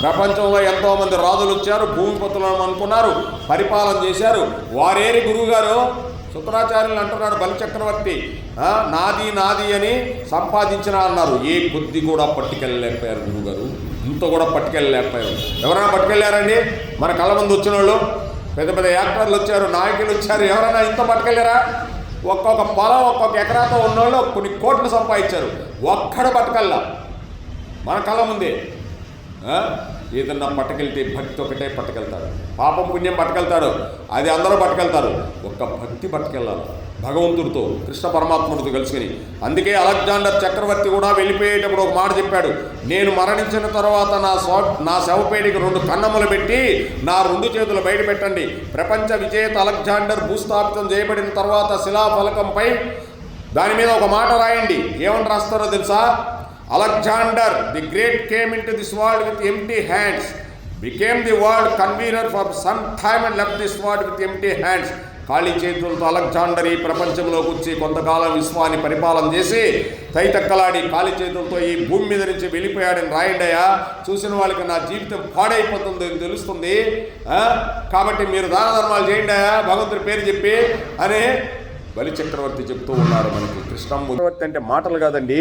ప్రపంచంలో ఎంతోమంది రాజులు వచ్చారు, భూమిపతులను అనుకున్నారు, పరిపాలన చేశారు. వారేరి గురువుగారు శుక్రాచార్యులు అంటున్నాడు, బలిచక్రవర్తి నాది నాది అని సంపాదించిన అన్నారు. ఏ కొద్ది కూడా పట్టుకెళ్ళలేకపోయారు గురువుగారు, ఇంత కూడా పట్టుకెళ్ళలేకపోయారు. ఎవరైనా పట్టుకెళ్ళారండి? మన కళ్ళ ముందు వచ్చిన వాళ్ళు పెద్ద పెద్ద యాక్టర్లు వచ్చారు, నాయకులు వచ్చారు, ఎవరైనా ఇంత పట్టుకెళ్ళారా? ఒక్కొక్క పొలం ఒక్కొక్క ఎకరాతో ఉన్నోళ్ళు కొన్ని కోట్లు సంపాదించారు, ఒక్కడ పట్టుకెళ్ళా. మన కళ్ళ ముందే ఏదన్నా పట్టుకెళ్తే భక్తి ఒకటే పట్టుకెళ్తాడు, పాపం పుణ్యం పట్టుకెళ్తాడు, అది అందరూ పట్టుకెళ్తారు. ఒక్క భక్తి పట్టుకెళ్ళాలి భగవంతుడితో, కృష్ణ పరమాత్ముడితో కలుసుకుని. అందుకే అలెగ్జాండర్ చక్రవర్తి కూడా వెళ్ళిపోయేటప్పుడు ఒక మాట చెప్పాడు, నేను మరణించిన తర్వాత నా శవపేటికి 2 కన్నములు పెట్టి నా 2 చేతులు బయట పెట్టండి. ప్రపంచ విజేత అలెగ్జాండర్ భూస్థాపితం చేయబడిన తర్వాత శిలాఫలకంపై దాని మీద ఒక మాట రాయండి. ఏమని రాస్తారో తెలుసా? Alexander the Great came into this world with empty hands, became the world convener for some time and left this world with empty hands. ఖాళీ చేతులతో అలెగ్జాండర్ ఈ ప్రపంచంలోకి వచ్చి కొంతకాలం విశ్వాన్ని పరిపాలన చేసి తైతక్కలాడి ఖాళీ చేతులతో ఈ భూమి మీద నుంచి వెళ్ళిపోయాడని రాయండియా. చూసిన వాళ్ళకి నా జీవితం పాడైపోతుంది అని తెలుస్తుంది. కాబట్టి మీరు దాన ధర్మాలు చేయండి భగవంతుడి పేరు చెప్పి అని బలి చక్రవర్తి చెప్తూ ఉన్నారు మనకి. కృష్ణమూర్తి అంటే మాటలు కాదండి,